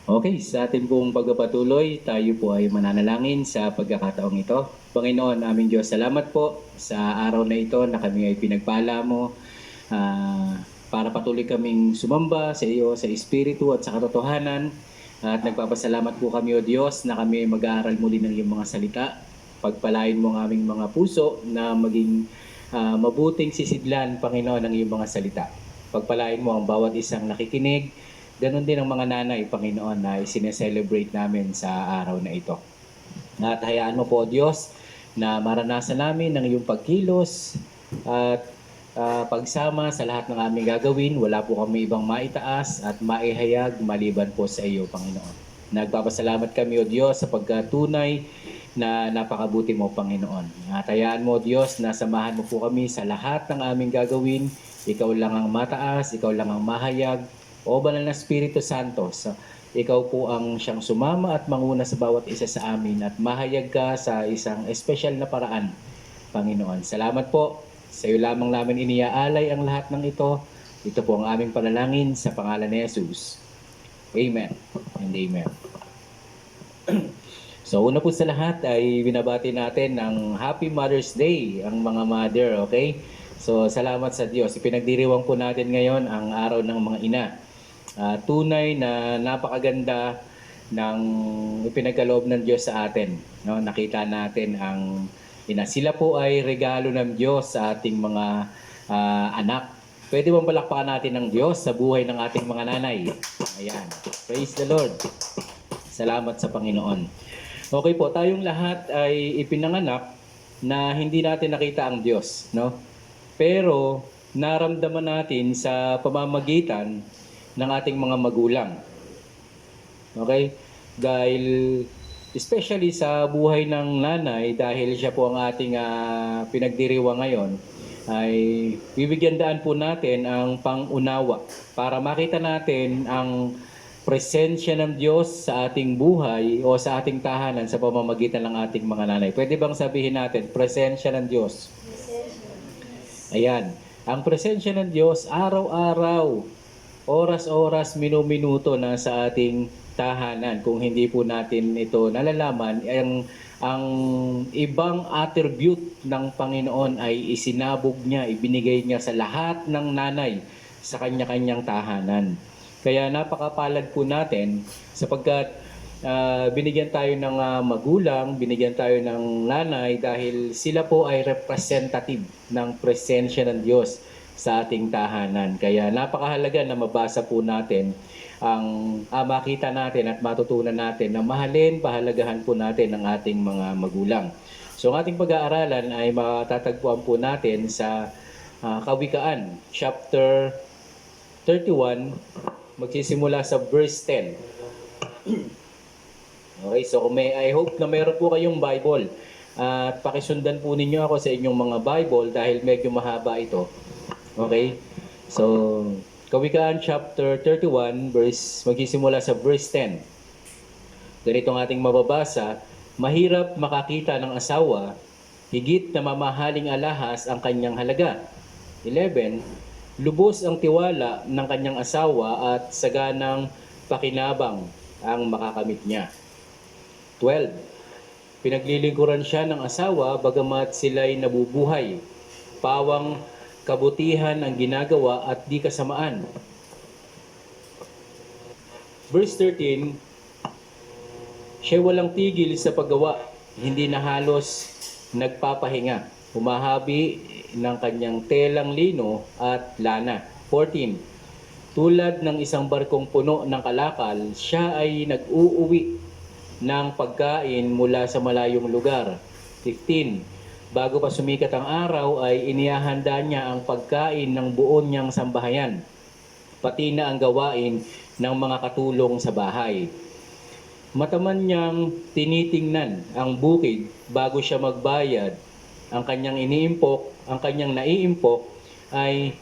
Okay, sa ating pong pagpapatuloy, tayo po ay mananalangin sa pagkakataong ito. Panginoon, aming Diyos, salamat po sa araw na ito na kami ay pinagpala mo para patuloy kaming sumamba sa iyo sa Espiritu at sa katotohanan. At nagpapasalamat po kami, O Diyos, na kami mag-aaral muli ng iyong mga salita. Pagpalain mo ang aming mga puso na maging mabuting sisidlan, Panginoon, ng iyong mga salita. Pagpalain mo ang bawat isang nakikinig. Ganon din ang mga nanay, Panginoon, na isineselebrate namin sa araw na ito. At hayaan mo po, Diyos, na maranasan namin ng iyong pagkilos at pagsama sa lahat ng aming gagawin. Wala po kami ibang maitaas at maihayag maliban po sa iyo, Panginoon. Nagpapasalamat kami, O Diyos, sa pagkatunay na napakabuti mo, Panginoon. At hayaan mo, Diyos, na samahan mo po kami sa lahat ng aming gagawin. Ikaw lang ang mataas, ikaw lang ang mahayag, o Banal na Espiritu Santo, ikaw po ang siyang sumama at manguna sa bawat isa sa amin at mahayag ka sa isang espesyal na paraan, Panginoon. Salamat po. Sa iyo lamang namin iniaalay ang lahat ng ito. Ito po ang aming panalangin sa pangalan ni Jesus. Amen and amen. So una po sa lahat ay binabati natin ng Happy Mother's Day ang mga mother, okay? So salamat sa Diyos. Ipinagdiriwang po natin ngayon ang araw ng mga ina. Tunay na napakaganda ng ipinagkaloob ng Diyos sa atin. No? Nakita natin ang ina. Sila po ay regalo ng Diyos sa ating mga anak. Pwede bang palakpakan natin ng Diyos sa buhay ng ating mga nanay? Ayan. Praise the Lord. Salamat sa Panginoon. Okay po, tayong lahat ay ipinanganak na hindi natin nakita ang Diyos. No? Pero naramdaman natin sa pamamagitan ng ating mga magulang. Okay? Dahil especially sa buhay ng nanay, dahil siya po ang ating pinagdiriwang ngayon, ay bibigyan daan po natin ang pangunawa para makita natin ang presensya ng Diyos sa ating buhay o sa ating tahanan sa pamamagitan ng ating mga nanay. Pwede bang sabihin natin, presensya ng Diyos? Ayan. Ang presensya ng Diyos, araw-araw, oras-oras, minuminuto na sa ating tahanan. Kung hindi po natin ito nalalaman, ang ibang attribute ng Panginoon ay isinabog niya, ibinigay niya sa lahat ng nanay sa kanya-kanyang tahanan. Kaya napakapalad po natin sapagkat binigyan tayo ng magulang, binigyan tayo ng nanay dahil sila po ay representative ng presensya ng Diyos sa ating tahanan. Kaya napakahalaga na mabasa po natin ang makita natin at matutunan natin na mahalin, pahalagahan po natin ang ating mga magulang. So ang ating pag-aaralan ay matatagpuan po natin sa Kawikaan, chapter 31, magsisimula sa verse 10. Okay, so I hope na meron po kayong Bible. At pakisundan po ninyo ako sa inyong mga Bible dahil medyo mahaba ito. Okay? So, Kawikaan chapter 31, magsisimula sa verse 10. Ganito ang ating mababasa, mahirap makakita ng asawa, higit na mamahaling alahas ang kanyang halaga. 11, lubos ang tiwala ng kanyang asawa at saganang pakinabang ang makakamit niya. 12, pinaglilingkuran siya ng asawa bagamat sila'y nabubuhay. Pawang kabutihan ang ginagawa at di kasamaan. Verse 13, siya walang tigil sa paggawa, hindi na halos nagpapahinga. Humahabi ng kanyang telang lino at lana. 14, tulad ng isang barkong puno ng kalakal, siya ay nag-uuwi ng pagkain mula sa malayong lugar. 15, bago pa sumikat ang araw ay inihahanda niya ang pagkain ng buon niyang sambahayan, pati na ang gawain ng mga katulong sa bahay. Mataman niyang tinitingnan ang bukid bago siya magbayad. Ang kanyang naiimpok ay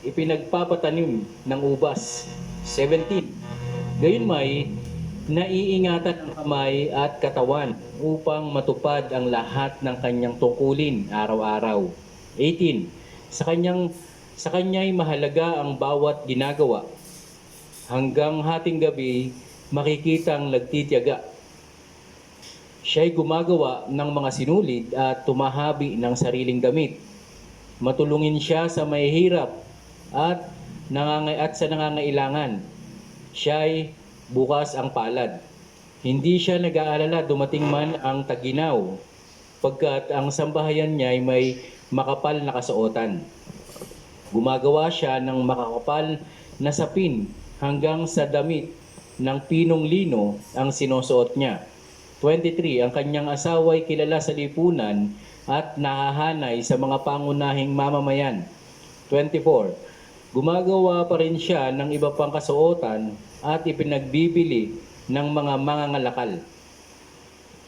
ipinagpapatanim ng ubas. 17, gayunmay naiingatan ang kamay at katawan upang matupad ang lahat ng kanyang tungkulin araw-araw. 18, sa kanya'y mahalaga ang bawat ginagawa. hanggang hating gabi makikitang nagtitiyaga. Siya'y gumagawa ng mga sinulid at tumahabi ng sariling damit. Matulungin siya sa mahihirap at sa nangangailangan. Siya'y bukas ang palad. Hindi siya nag-aalala dumating man ang taginaw, pagkat ang sambahayan niya ay may makapal na kasuotan. Gumagawa siya ng makakapal na sapin hanggang sa damit ng pinong lino ang sinusuot niya. 23. Ang kanyang asawa ay kilala sa lipunan at nahahanay sa mga pangunahing mamamayan. 24. Gumagawa pa rin siya ng iba pang kasuotan at ipinagbibili ng mga mangangalakal.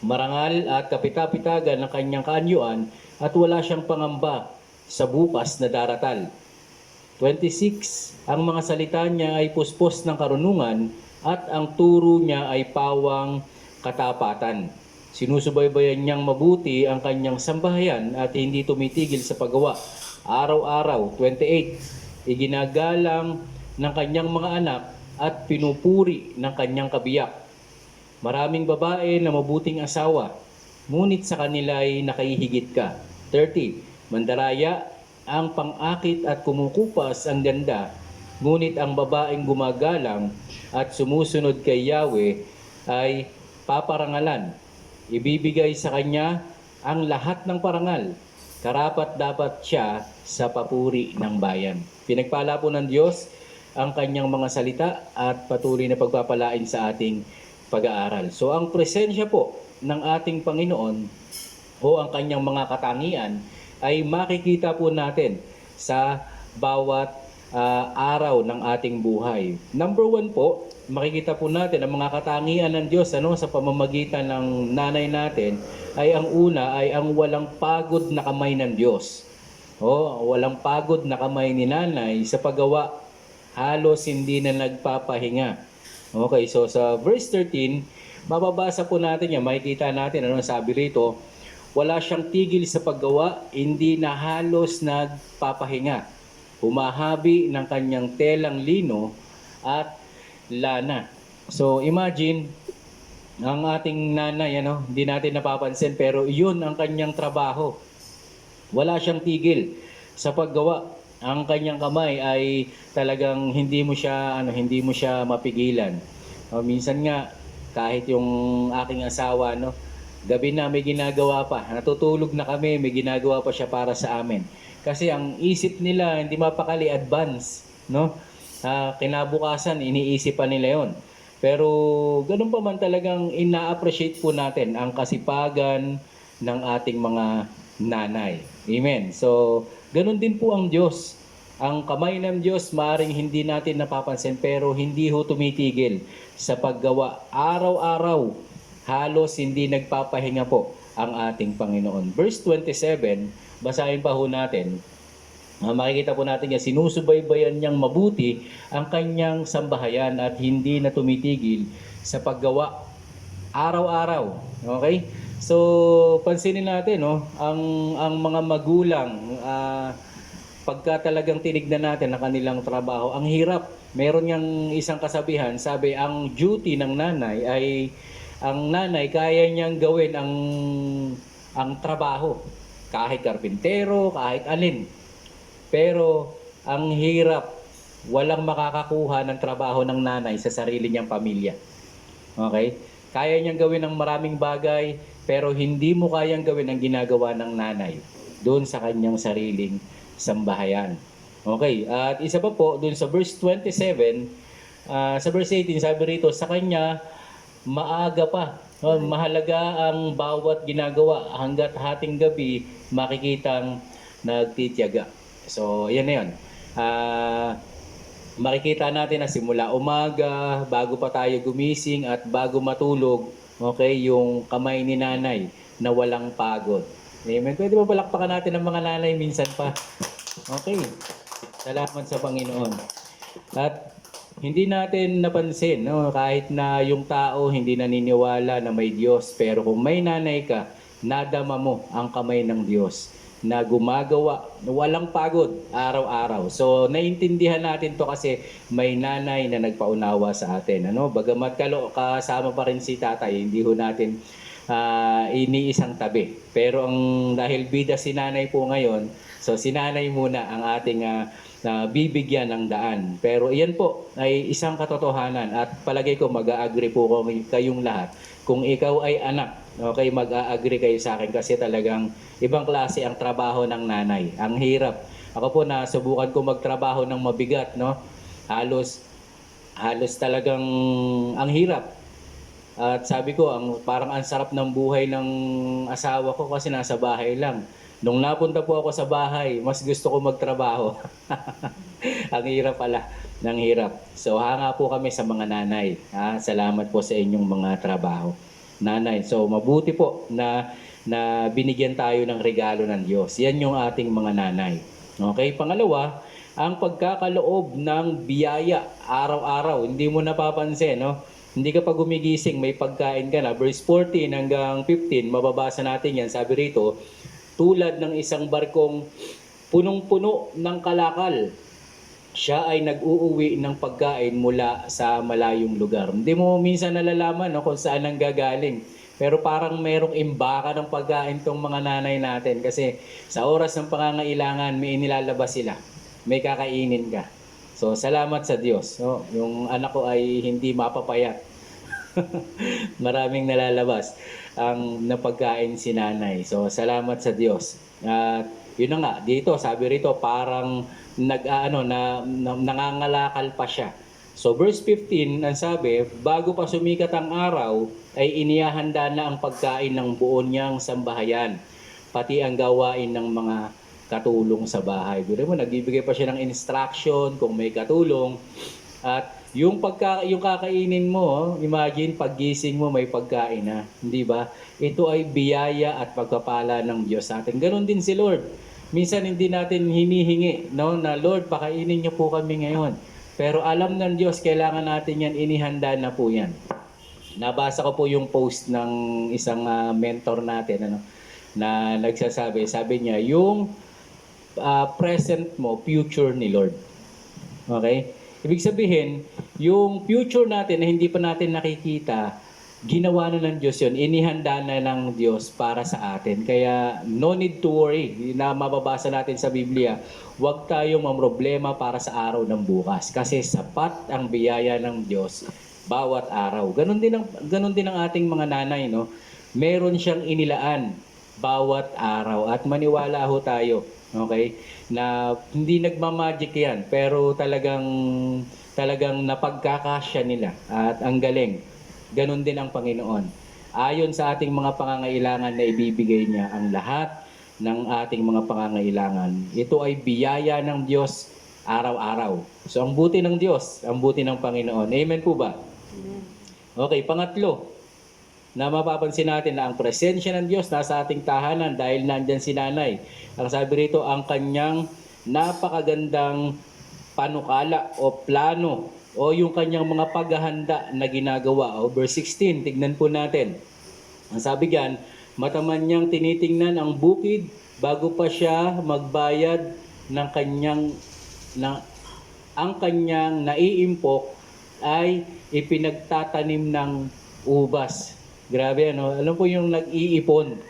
Marangal at kapitapitagan ng kanyang kaanyuan at wala siyang pangamba sa bukas na daratal. 26. Ang mga salita niya ay puspos ng karunungan at ang turo niya ay pawang katapatan. Sinusubaybayan niyang mabuti ang kanyang sambahayan at hindi tumitigil sa paggawa. Araw-araw. 28. Iginagalang ng kanyang mga anak at pinupuri ng kanyang kabiyak. Maraming babae na mabuting asawa, ngunit sa kanila ay nakahihigit ka. 30. Mandaraya ang pang-akit at kumukupas ang ganda, ngunit ang babaeng gumagalang at sumusunod kay Yahweh ay paparangalan. Ibibigay sa kanya ang lahat ng parangal. Karapat dapat siya sa papuri ng bayan. Pinagpala po ng Diyos ang kanyang mga salita at patuloy na pagpapalain sa ating pag-aaral. So ang presensya po ng ating Panginoon o ang kanyang mga katangian ay makikita po natin sa bawat araw ng ating buhay. Number 1 po, makikita po natin ang mga katangian ng Diyos sa pamamagitan ng nanay natin ay ang una ay ang walang pagod na kamay ng Diyos. Walang pagod na kamay ni nanay sa paggawa, halos hindi na nagpapahinga. Okay, so sa verse 13, mababasa po natin yan, makikita natin ano sabi rito, wala siyang tigil sa paggawa, hindi na halos nagpapahinga. Humahabi ng kanyang telang lino at lana. So imagine, ang ating nanay, hindi natin napapansin, pero yun ang kanyang trabaho. Wala siyang tigil sa paggawa. Ang kanyang kamay ay talagang hindi mo siya mapigilan. Minsan nga kahit yung aking asawa gabi na may ginagawa pa, natutulog na kami, may ginagawa pa siya para sa amin. Kasi ang isip nila hindi mapakali advance, kinabukasan iniisip pa nila 'yon. Pero ganun pa man talagang ina-appreciate po natin ang kasipagan ng ating mga nanay. Amen. So, ganun din po ang Diyos. Ang kamay ng Diyos maaaring hindi natin napapansin pero hindi ho tumitigil sa paggawa. Araw-araw, halos hindi nagpapahinga po ang ating Panginoon. Verse 27, basahin pa ho natin. Makikita po natin niya, sinusubaybayan niyang mabuti ang kanyang sambahayan at hindi na tumitigil sa paggawa araw-araw. Okay? So, pansinin natin, ang mga magulang, pagka talagang tinignan natin ang kanilang trabaho, ang hirap. Meron niyang isang kasabihan, sabi, ang duty ng nanay ay, ang nanay kaya niyang gawin ang trabaho. Kahit karpintero, kahit alin. Pero, ang hirap, walang makakakuha ng trabaho ng nanay sa sarili niyang pamilya. Okay? Kaya niyang gawin ang maraming bagay, pero hindi mo kayang gawin ang ginagawa ng nanay doon sa kanyang sariling sambahayan. Okay, at isa pa po, doon sa verse 27, sa verse 18, sabi rito, sa kanya, maaga pa. Mahalaga ang bawat ginagawa hanggat hating gabi makikitang nagtitiyaga. So, yan na yun. Makikita natin na simula umaga, bago pa tayo gumising at bago matulog, okay, yung kamay ni nanay na walang pagod. Amen. Pwede ba palakpakan natin ang mga nanay minsan pa? Okay. Salamat sa Panginoon. At hindi natin napansin, kahit na yung tao hindi naniniwala na may Diyos, pero kung may nanay ka, nadama mo ang kamay ng Diyos. na gumagawa, walang pagod, araw-araw. So, naiintindihan natin to kasi may nanay na nagpaunawa sa atin. Ano? Bagamat kasama pa rin si tatay, hindi ho natin iniisang tabi. Pero dahil bida si nanay po ngayon, so si nanay muna ang ating na bibigyan ng daan. Pero iyan po ay isang katotohanan at palagay ko mag-a-agree po kayong lahat. Kung ikaw ay anak, okay, mag-a-agree kayo sa akin kasi talagang ibang klase ang trabaho ng nanay. Ang hirap. Ako po nasubukan ko magtrabaho ng mabigat, no? Halos talagang ang hirap. At sabi ko, parang ang sarap ng buhay ng asawa ko kasi nasa bahay lang. Nung napunta po ako sa bahay, mas gusto ko magtrabaho. Ang hirap pala, ng hirap. So hanga po kami sa mga nanay. Salamat po sa inyong mga trabaho. Nanay, so mabuti po na binigyan tayo ng regalo ng Diyos. Yan yung ating mga nanay. Okay, pangalawa, ang pagkakaloob ng biyaya araw-araw. Hindi mo napapansin, no? Hindi ka pa gumigising, may pagkain ka na. Verse 14 hanggang 15, mababasa natin yan. Sabi rito, tulad ng isang barkong punong-puno ng kalakal, siya ay nag-uuwi ng pagkain mula sa malayong lugar. Hindi mo minsan nalalaman, no, kung saan ang gagaling. Pero parang merong imbaka ng pagkain tong mga nanay natin kasi sa oras ng pangangailangan may inilalabas sila. May kakainin ka. So salamat sa Diyos. No? Yung anak ko ay hindi mapapayat. Maraming nalalabas ang napagkain si nanay. So salamat sa Diyos. At yun na nga, dito sabi rito parang nangangalakal pa siya. So verse 15, ang sabi, bago pa sumikat ang araw, ay inihahanda na ang pagkain ng buo niyang sambahayan, pati ang gawain ng mga katulong sa bahay. Biro mo, nagbibigay pa siya ng instruction kung may katulong. At yung kakainin mo, imagine paggising mo may pagkain na, hindi ba? Ito ay biyaya at pagpapala ng Diyos sa atin. Ganon din si Lord. Minsan hindi natin hinihingi, no, na Lord, pakainin niyo po kami ngayon. Pero alam ng Diyos, kailangan natin yan, inihanda na po yan. Nabasa ko po yung post ng isang mentor natin, ano, na nagsasabi, sabi niya, yung present mo, future ni Lord. Okay? Ibig sabihin, yung future natin na hindi pa natin nakikita, ginawa na ng Diyos yun, inihanda na ng Diyos para sa atin. Kaya no need to worry, na mababasa natin sa Biblia, huwag tayong mamroblema para sa araw ng bukas. Kasi sapat ang biyaya ng Diyos bawat araw. Ganon din ang ating mga nanay, no? Meron siyang inilaan bawat araw. At maniwala ho tayo, okay? Na hindi nagmamagic yan, pero talagang napagkakasya nila at ang galing. Ganon din ang Panginoon. Ayon sa ating mga pangangailangan na ibibigay niya ang lahat ng ating mga pangangailangan. Ito ay biyaya ng Diyos araw-araw. So ang buti ng Diyos, ang buti ng Panginoon. Amen po ba? Amen. Okay, pangatlo, na mapapansin natin na ang presensya ng Diyos nasa ating tahanan dahil nandyan si nanay. Ang sabi rito, ang kanyang napakagandang panukala o plano o yung kanyang mga paghahanda na ginagawa. O verse 16, tignan po natin. Ang sabi diyan, mataman niyang tinitingnan ang bukid bago pa siya magbayad ng ang kanyang naiimpok ay ipinagtatanim ng ubas. Grabe, ano? Alam po yung nag-iipon.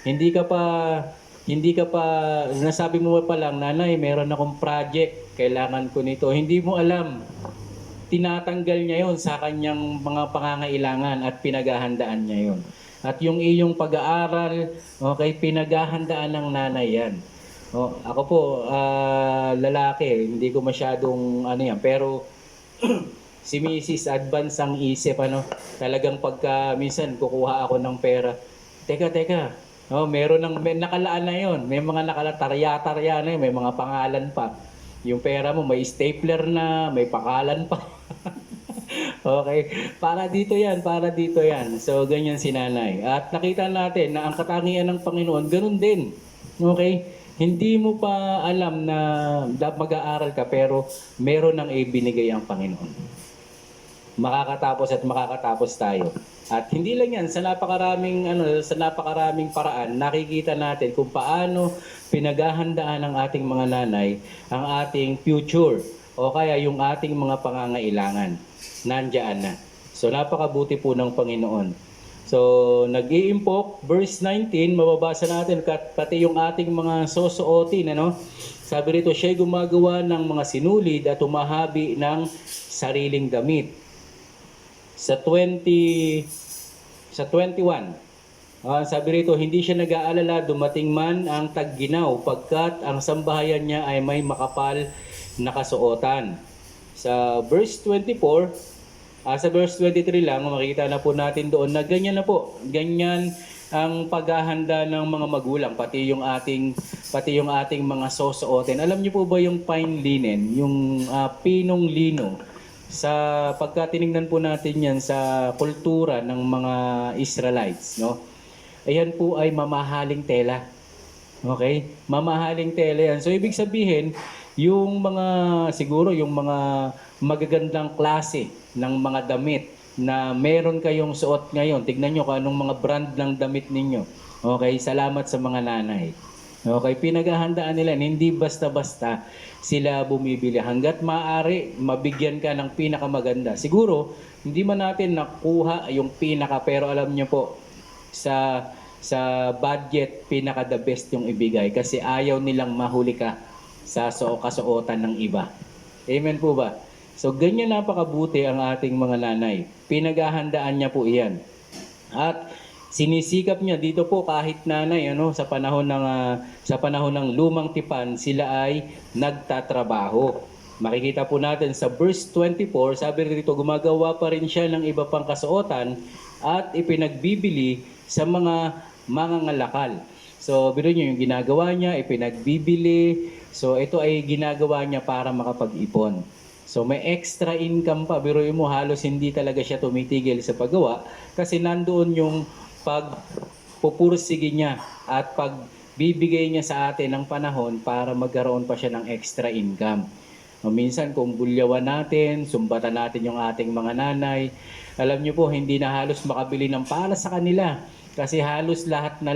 Hindi ka pa nasabi mo pa lang, nanay, meron akong project, kailangan ko nito. Hindi mo alam. Tinatanggal niya yon sa kanyang mga pangangailangan at pinaghahandaan niya yon. At yung iyong pag-aaral, okay, pinaghahandaan ng nanay yan. Ako po, lalaki, hindi ko masyadong ano yan, pero si Mrs. Advance ang isip, ano, talagang pagka minsan kukuha ako ng pera, teka, meron may nakalaan na yon, may mga tarya na yun, may mga pangalan pa. Yung pera mo may stapler na, may pangalan pa. Okay, para dito yan. So ganyan si nanay. At nakita natin na ang katangian ng Panginoon, ganun din. Okay, hindi mo pa alam na mag-aaral ka pero meron nang ibinigay ang Panginoon. makakatapos at makakatapos tayo. At hindi lang yan, sa napakaraming paraan, nakikita natin kung paano pinaghahandaan ng ating mga nanay ang ating future o kaya yung ating mga pangangailangan. Nandiyan na. So napakabuti po ng Panginoon. So nag-iimpok, verse 19, mababasa natin pati yung ating mga susuotin, ano? Sabi rito, siya'y gumagawa ng mga sinulid at tumahabi ng sariling damit. Sa 21, sabi rito, hindi siya nag-aalala dumating man ang tagginaw pagkat ang sambahayan niya ay may makapal na kasuotan. Sa verse 24, sa verse 23 lang, makikita na po natin doon na ganyan na po. Ganyan ang paghahanda ng mga magulang, pati yung ating mga susuotin. Alam niyo po ba yung fine linen, yung pinong lino? Sa pagkatiningnan po natin yan sa kultura ng mga Israelites, no? Ayan po ay mamahaling tela. Okay? Mamahaling tela yan. So ibig sabihin, yung mga siguro yung mga magagandang klase ng mga damit na meron kayong suot ngayon. Tignan nyo kung anong mga brand ng damit ninyo. Okay? Salamat sa mga nanay. Okay, pinaghahandaan nila, hindi basta-basta sila bumibili. Hanggat maaari, mabigyan ka ng pinakamaganda. Siguro, hindi man natin nakuha yung pinaka, pero alam nyo po, sa budget, pinaka the best yung ibigay. Kasi ayaw nilang mahuli ka sa kasuotan ng iba. Amen po ba? So, ganyan napakabuti ang ating mga nanay. Pinaghahandaan niya po iyan. At sinisikap niya dito po kahit nanay sa panahon ng lumang tipan sila ay nagtatrabaho. Makikita po natin sa verse 24, sabi rito gumagawa pa rin siya ng iba pang kasuotan at ipinagbibili sa mga mangangalakal. So biro niyo yung ginagawa niya, ipinagbibili. So ito ay ginagawa niya para makapag-ipon. So may extra income pa, biruin mo halos hindi talaga siya tumitigil sa paggawa kasi nandoon yung pagpupursige niya at pagbibigay niya sa atin ng panahon para magkaroon pa siya ng extra income. Minsan kung bulyawan natin, sumbatan natin yung ating mga nanay, alam niyo po hindi na halos makabili ng para sa kanila kasi halos lahat na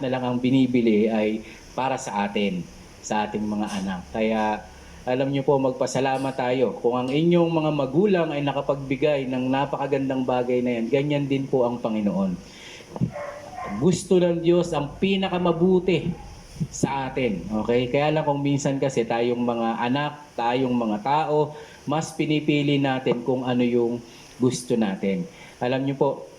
lang ang binibili ay para sa atin, sa ating mga anak. Kaya alam niyo po, magpasalamat tayo. Kung ang inyong mga magulang ay nakapagbigay ng napakagandang bagay na yan, ganyan din po ang Panginoon. Gusto ng Diyos ang pinakamabuti sa atin. Okay? Kaya lang kung minsan kasi tayong mga anak, tayong mga tao, mas pinipili natin kung ano yung gusto natin. Alam niyo po,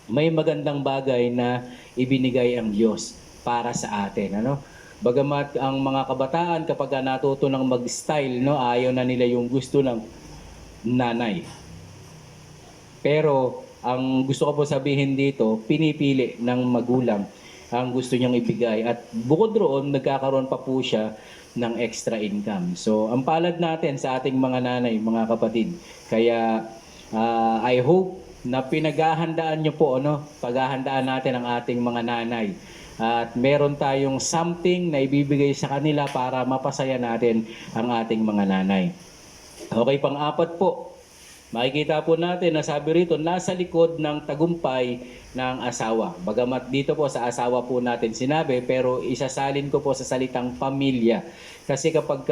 may magandang bagay na ibinigay ang Diyos para sa atin. Bagamat ang mga kabataan kapag natuto ng mag-style, ayaw na nila yung gusto ng nanay. Pero ang gusto ko po sabihin dito, pinipili ng magulang ang gusto niyang ibigay. At bukod roon, nagkakaroon pa po siya ng extra income. So, ang palad natin sa ating mga nanay, mga kapatid. Kaya, I hope na pinaghahandaan niyo po, paghahandaan natin ang ating mga nanay. At meron tayong something na ibibigay sa kanila para mapasaya natin ang ating mga nanay. Okay, pang-apat po. Makikita po natin na sabi rito, nasa likod ng tagumpay ng asawa. Bagamat dito po sa asawa po natin sinabi, pero isasalin ko po sa salitang pamilya. Kasi kapag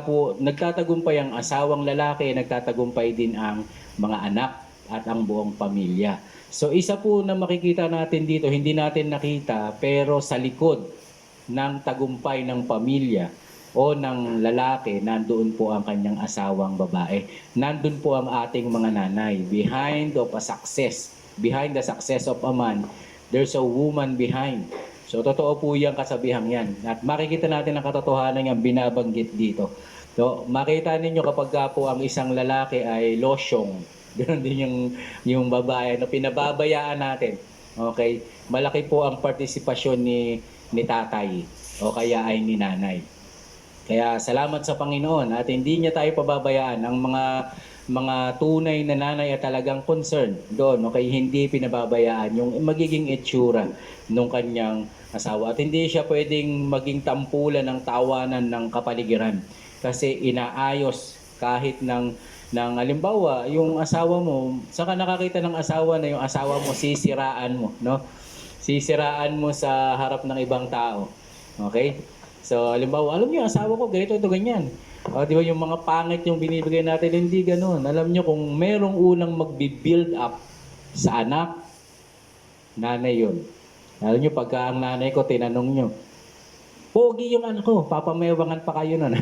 po nagtatagumpay ang asawang lalaki, nagtatagumpay din ang mga anak at ang buong pamilya. So isa po na makikita natin dito, hindi natin nakita, pero sa likod ng tagumpay ng pamilya o ng lalaki, nandoon po ang kanyang asawang babae. Nandun po ang ating mga nanay. Behind the success of a man, there's a woman behind. So totoo po yung kasabihang yan. At makikita natin ang katotohanan yung binabanggit dito. So makita ninyo kapag po ang isang lalaki ay losyong, ganoon din yung babae na pinababayaan natin. Okay? Malaki po ang partisipasyon ni tatay o kaya ay ni nanay. Kaya salamat sa Panginoon at hindi niya tayo pababayaan. Ang mga tunay na nanay at talagang concern doon, okay, hindi pinababayaan yung magiging itsura ng kanyang asawa. At hindi siya pwedeng maging tampulan ng tawanan ng kapaligiran kasi inaayos kahit ng halimbawa, yung asawa mo, saka nakakita ng asawa na yung asawa mo, sisiraan mo, no? Sisiraan mo sa harap ng ibang tao. Okay? So, halimbawa, alam niyo, asawa ko, ganito, ito, ganyan. O, di ba, yung mga pangit yung binibigay natin, hindi ganun. Alam niyo, kung merong unang magbi-build up sa anak, nanay yun. Alam niyo, pagka ang nanay ko, tinanong niyo, pogi yung anak ko, papamewangan pa kayo nun.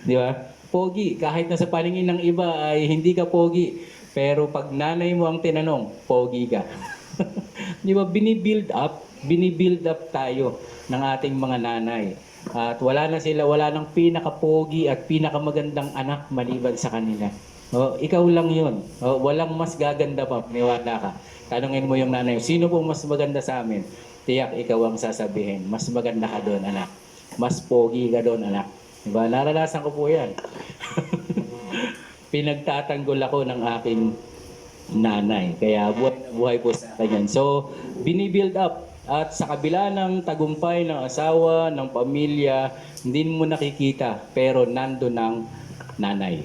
Di ba? Pogi, kahit na sa paningin ng iba ay hindi ka pogi, pero pag nanay mo ang tinanong, pogi ka. Di ba? Binibuild up tayo ng ating mga nanay. At wala nang pinaka-pogi at pinakamagandang anak maliban sa kanila. O, ikaw lang yun. O, walang mas gaganda pa, niwala ka. Tanungin mo yung nanay, sino po mas maganda sa amin? Tiyak, ikaw ang sasabihin. Mas maganda ka doon, anak. Mas pogi ka doon, anak. Diba? Naranasan ko po yan. Pinagtatanggol ako ng aking nanay. Kaya buhay po sa akin yan. So, binibuild up. At sa kabila ng tagumpay ng asawa, ng pamilya, hindi mo nakikita. Pero nandun ang nanay.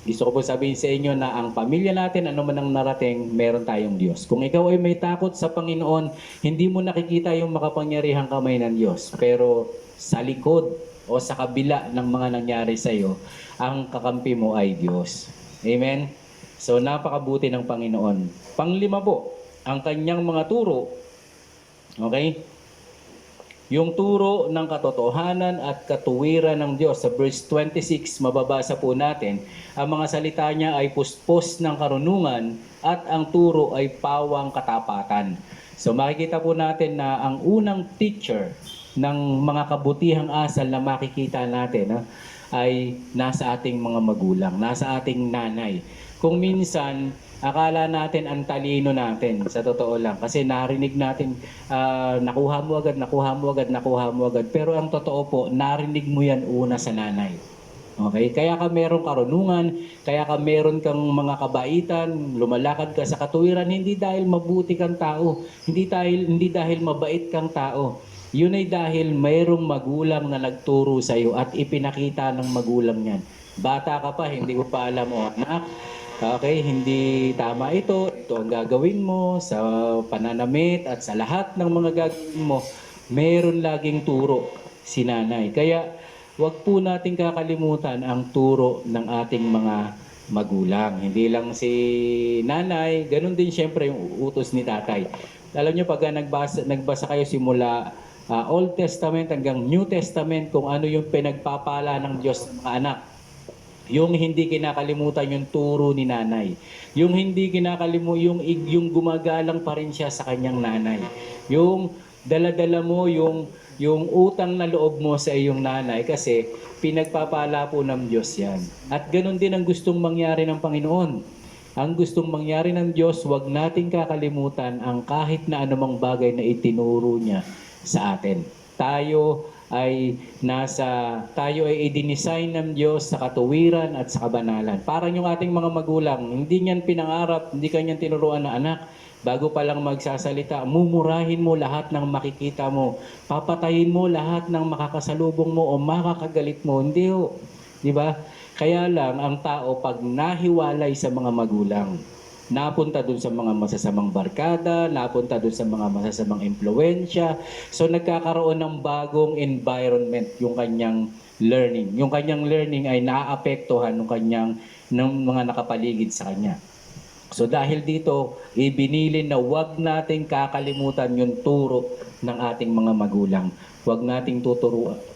Gusto ko po sabihin sa inyo na ang pamilya natin, ano man ang narating, meron tayong Diyos. Kung ikaw ay may takot sa Panginoon, hindi mo nakikita yung makapangyarihang kamay ng Diyos. Pero sa likod o sa kabila ng mga nangyari sa iyo, ang kakampi mo ay Diyos. Amen? So napakabuti ng Panginoon. Panglima po, ang kanyang mga turo, okay? Yung turo ng katotohanan at katuwiran ng Diyos. Sa verse 26, mababasa po natin, ang mga salita niya ay puspos ng karunungan at ang turo ay pawang katapatan. So makikita po natin na ang unang teacher ng mga kabutihang asal na makikita natin ay nasa ating mga magulang, nasa ating nanay. Kung minsan, akala natin ang talino natin, sa totoo lang. Kasi narinig natin, nakuha mo agad. Pero ang totoo po, narinig mo yan una sa nanay. Okay? Kaya ka meron karunungan, kaya ka meron kang mga kabaitan, lumalakad ka sa katuwiran, hindi dahil mabuti kang tao, hindi dahil mabait kang tao. Yun ay dahil mayroong magulang na nagturo sa iyo at ipinakita ng magulang yan. Bata ka pa, hindi mo pa alam, anak, okay, hindi tama ito ang gagawin mo sa pananamit at sa lahat ng mga gagawin mo, meron laging turo si nanay. Kaya wag po nating kakalimutan ang turo ng ating mga magulang. Hindi lang si nanay, ganun din siyempre yung utos ni tatay. Alam niyo, pag nagbasa kayo simula Old Testament hanggang New Testament, kung ano yung pinagpapala ng Diyos sa mga anak, yung hindi kinakalimutan yung turo ni nanay. Yung hindi kinakalimutan, yung gumagalang pa rin siya sa kanyang nanay. Yung dala-dala mo yung utang na loob mo sa iyong nanay kasi pinagpapala po ng Diyos yan. At ganun din ang gustong mangyari ng Panginoon. Ang gustong mangyari ng Diyos, wag nating kakalimutan ang kahit na anumang bagay na itinuro niya sa atin. Tayo ay i-design ng Diyos sa katuwiran at sa kabanalan. Parang yung ating mga magulang, hindi niyan pinangarap, hindi kanyan tinuruan na anak, bago pa lang magsasalita, mumurahin mo lahat ng makikita mo, papatayin mo lahat ng makakasalubong mo o makakagalit mo. Hindi ho. Di ba? Kaya lang, ang tao pag nahiwalay sa mga magulang, napunta dun sa mga masasamang barkada, napunta dun sa mga masasamang impluensya. So nagkakaroon ng bagong environment yung kanyang learning. Yung kanyang learning ay naaapektuhan ng mga nakapaligid sa kanya. So dahil dito, ibinilin na huwag nating kakalimutan yung turo ng ating mga magulang. Huwag nating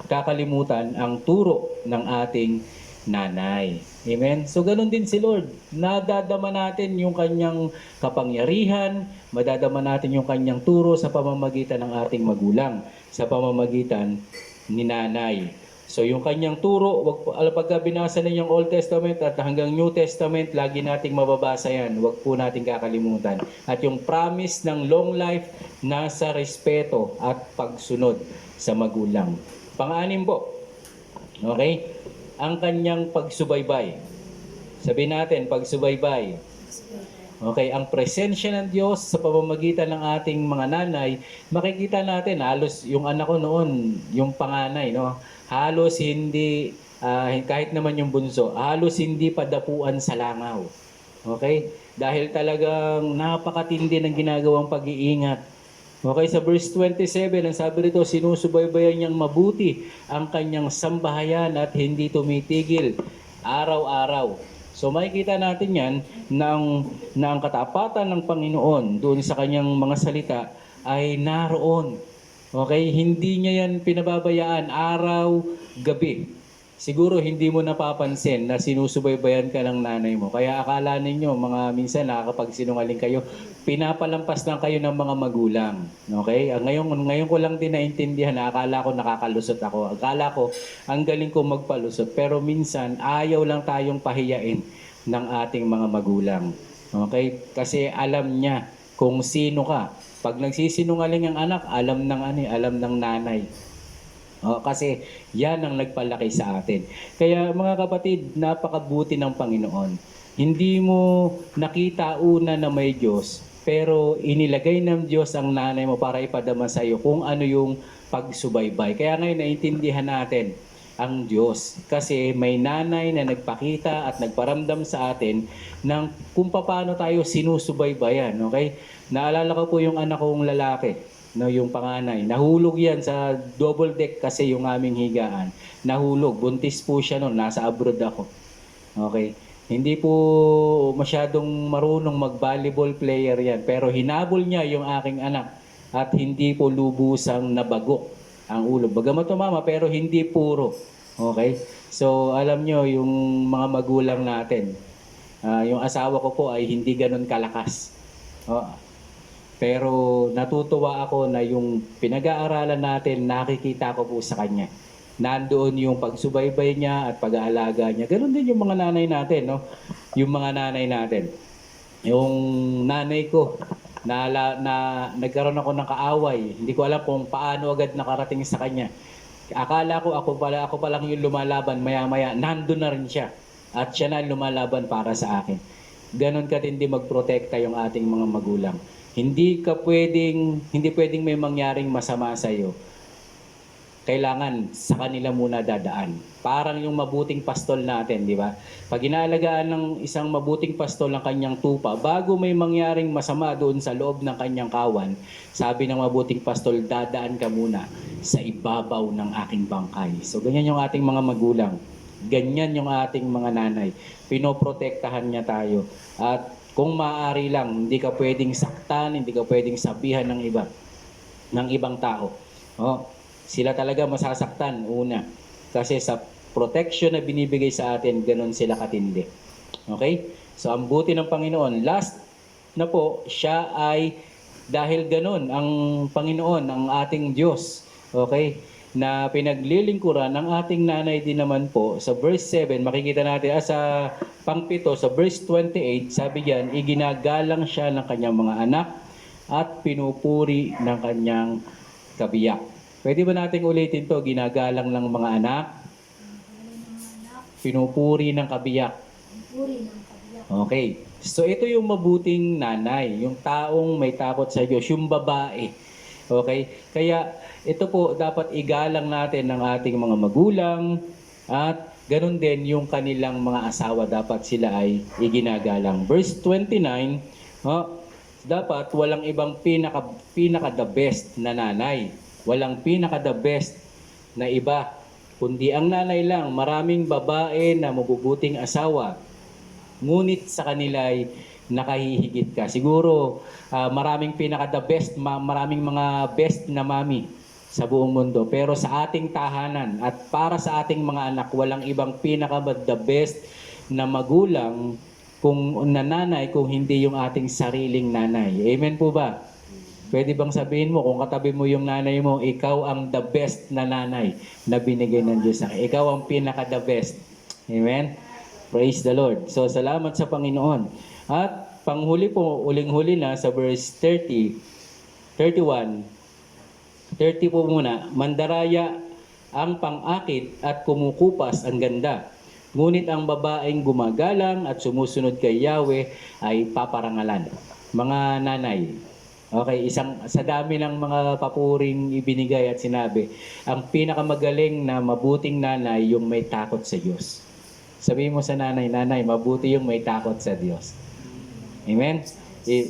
kakalimutan ang turo ng ating nanay. Amen? So ganun din si Lord. Nadadama natin yung kanyang kapangyarihan, madadama natin yung kanyang turo sa pamamagitan ng ating magulang, sa pamamagitan ni nanay. So yung kanyang turo, pagka binasa ninyong Old Testament at hanggang New Testament, lagi nating mababasa yan. Huwag po nating kakalimutan. At yung promise ng long life, nasa respeto at pagsunod sa magulang. Pang-anim po, okay? Ang kanyang pagsubaybay. Sabihin natin, pagsubaybay. Okay, ang presensya ng Diyos sa pamamagitan ng ating mga nanay, makikita natin, halos yung anak ko noon, yung panganay, no? Halos hindi kahit naman yung bunso, halos hindi pa dapuan sa langaw. Okay? Dahil talagang napakatindi ng ginagawang pag-iingat. Okay, sa verse 27, ang sabi rito, sinusubaybayan niyang mabuti ang kanyang sambahayan at hindi tumitigil araw-araw. So makikita natin yan na ang katapatan ng Panginoon doon sa kanyang mga salita ay naroon. Okay, hindi niya yan pinababayaan araw, gabi. Siguro hindi mo napapansin na sinusubaybayan ka ng nanay mo. Kaya akala ninyo, mga minsan nakakapagsinungaling kayo, pinapalampas lang kayo ng mga magulang. Okay? Ngayon ko lang din naintindihan na akala ko nakakalusot ako. Akala ko ang galing ko magpalusot. Pero minsan ayaw lang tayong pahiyain ng ating mga magulang. Okay? Kasi alam niya kung sino ka. Pag nagsisinungaling ang anak, alam ng nanay. Kasi yan ang nagpalaki sa atin. Kaya mga kapatid, napakabuti ng Panginoon. Hindi mo nakita una na may Diyos, pero inilagay ng Diyos ang nanay mo para ipadama sa iyo kung ano yung pagsubaybay. Kaya ngayon naintindihan natin ang Diyos. Kasi may nanay na nagpakita at nagparamdam sa atin ng kung paano tayo sinusubaybayan. Okay? Naalala ko po yung anak kong lalaki. No, yung panganay. Nahulog yan sa double deck kasi yung aming higaan. Nahulog. Buntis po siya noon. Nasa abroad ako. Okay. Hindi po masyadong marunong mag-volleyball player yan. Pero hinabol niya yung aking anak. At hindi po lubusang nabagok ang ulo. Bagamat tumama pero hindi puro. Okay. So alam nyo yung mga magulang natin. Yung asawa ko po ay hindi ganun kalakas. Pero natutuwa ako na yung pinag-aaralan natin, nakikita ko po sa kanya. Nandoon yung pagsubaybay niya at pag-aalaga niya. Ganon din yung mga nanay natin, no? Yung mga nanay natin. Yung nanay ko, nagkaroon ako ng kaaway. Hindi ko alam kung paano agad nakarating sa kanya. Akala ko ako pa lang yung lumalaban, maya-maya nandun na rin siya. At siya na lumalaban para sa akin. Ganon katindi magprotekta yung ating mga magulang. Hindi pwedeng may mangyaring masama sa iyo. Kailangan sa kanila muna dadaan. Parang yung mabuting pastol natin, di ba? Pag inaalagaan ng isang mabuting pastol ng kanyang tupa, bago may mangyaring masama doon sa loob ng kanyang kawan, sabi ng mabuting pastol, dadaan ka muna sa ibabaw ng aking bangkay. So ganyan yung ating mga magulang. Ganyan yung ating mga nanay. Pinoprotektahan niya tayo. At kung maaari lang, hindi ka pwedeng saktan, hindi ka pwedeng sabihan ng ibang tao. Sila talaga masasaktan una. Kasi sa protection na binibigay sa atin, ganun sila katindi. Okay? So ang buti ng Panginoon, last na po, siya ay dahil ganun ang Panginoon, ang ating Diyos. Okay? Na pinaglilingkuran ng ating nanay din naman po. Sa verse 7, makikita natin, sa pangpito, sa verse 28, sabi diyan, iginagalang siya ng kanyang mga anak at pinupuri ng kanyang kabiyak. Pwede ba nating ulitin to? Ginagalang ng mga anak, pinupuri ng kabiyak. Okay. So ito yung mabuting nanay, yung taong may takot sa Diyos, yung babae. Okay? Kaya ito po dapat igalang natin ng ating mga magulang at ganun din yung kanilang mga asawa, dapat sila ay iginagalang. Verse 29, dapat walang ibang pinaka the best na nanay. Walang pinaka the best na iba, kundi ang nanay lang. Maraming babae na mabubuting asawa, ngunit sa kanila ay nakahihigit ka. Siguro maraming pinaka the best, maraming mga best na mami sa buong mundo. Pero sa ating tahanan at para sa ating mga anak, walang ibang pinaka the best na magulang kung nanay kung hindi yung ating sariling nanay. Amen po ba? Pwede bang sabihin mo, kung katabi mo yung nanay mo, ikaw ang the best na nanay na binigay ng Diyos sa akin. Ikaw ang pinaka the best. Amen? Praise the Lord. So, salamat sa Panginoon. At panghuli po, uling-huli na sa verse 31 po muna, mandaraya ang pang-akit at kumukupas ang ganda. Ngunit ang babaeng gumagalang at sumusunod kay Yahweh ay paparangalan. Mga nanay, Okay, sa dami ng mga papuring ibinigay at sinabi, ang pinakamagaling na mabuting nanay yung may takot sa Diyos. Sabihin mo sa nanay, nanay, mabuti yung may takot sa Diyos. Amen?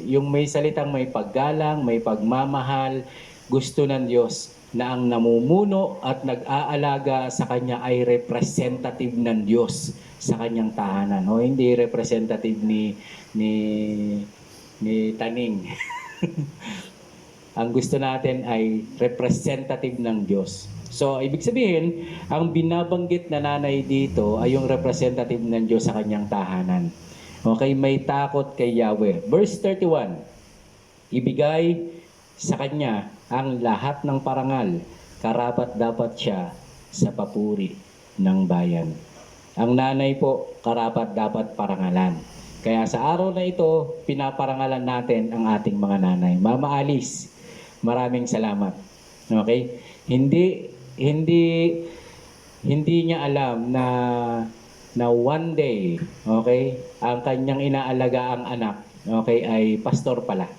Yung may salitang may paggalang, may pagmamahal, gusto ng Diyos na ang namumuno at nag-aalaga sa Kanya ay representative ng Diyos sa Kanyang tahanan. O hindi representative ni Taning. Ang gusto natin ay representative ng Diyos. So, ibig sabihin, ang binabanggit na nanay dito ay yung representative ng Diyos sa kanyang tahanan. Okay, may takot kay Yahweh. Verse 31, ibigay sa kanya ang lahat ng parangal, karapat dapat siya sa papuri ng bayan. Ang nanay po, karapat dapat parangalan. Kaya sa araw na ito, pinaparangalan natin ang ating mga nanay. Mama Alice, maraming salamat. Okay? Hindi niya alam na one day, okay, ang kanyang inaalagaang anak, okay, ay pastor pala.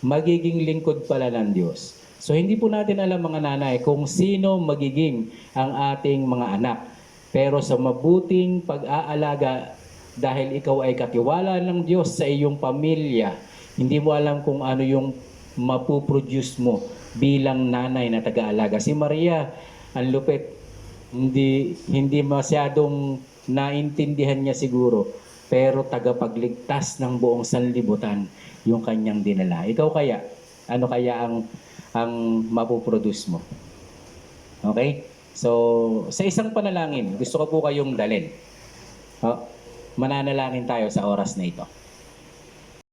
Magiging lingkod pala ng Diyos. So hindi po natin alam mga nanay kung sino magiging ang ating mga anak. Pero sa mabuting pag-aalaga, dahil ikaw ay katiwala ng Diyos sa iyong pamilya, hindi mo alam kung ano yung mapuproduce mo bilang nanay na taga-alaga. Si Maria, ang lupit, hindi masyadong naintindihan niya siguro, pero tagapagligtas ng buong sanlibutan yung kanyang dinala. Ikaw kaya, ano kaya ang mapuproduce mo? Okay? So, sa isang panalangin, gusto ko po kayong dalin. Mananalangin tayo sa oras na ito.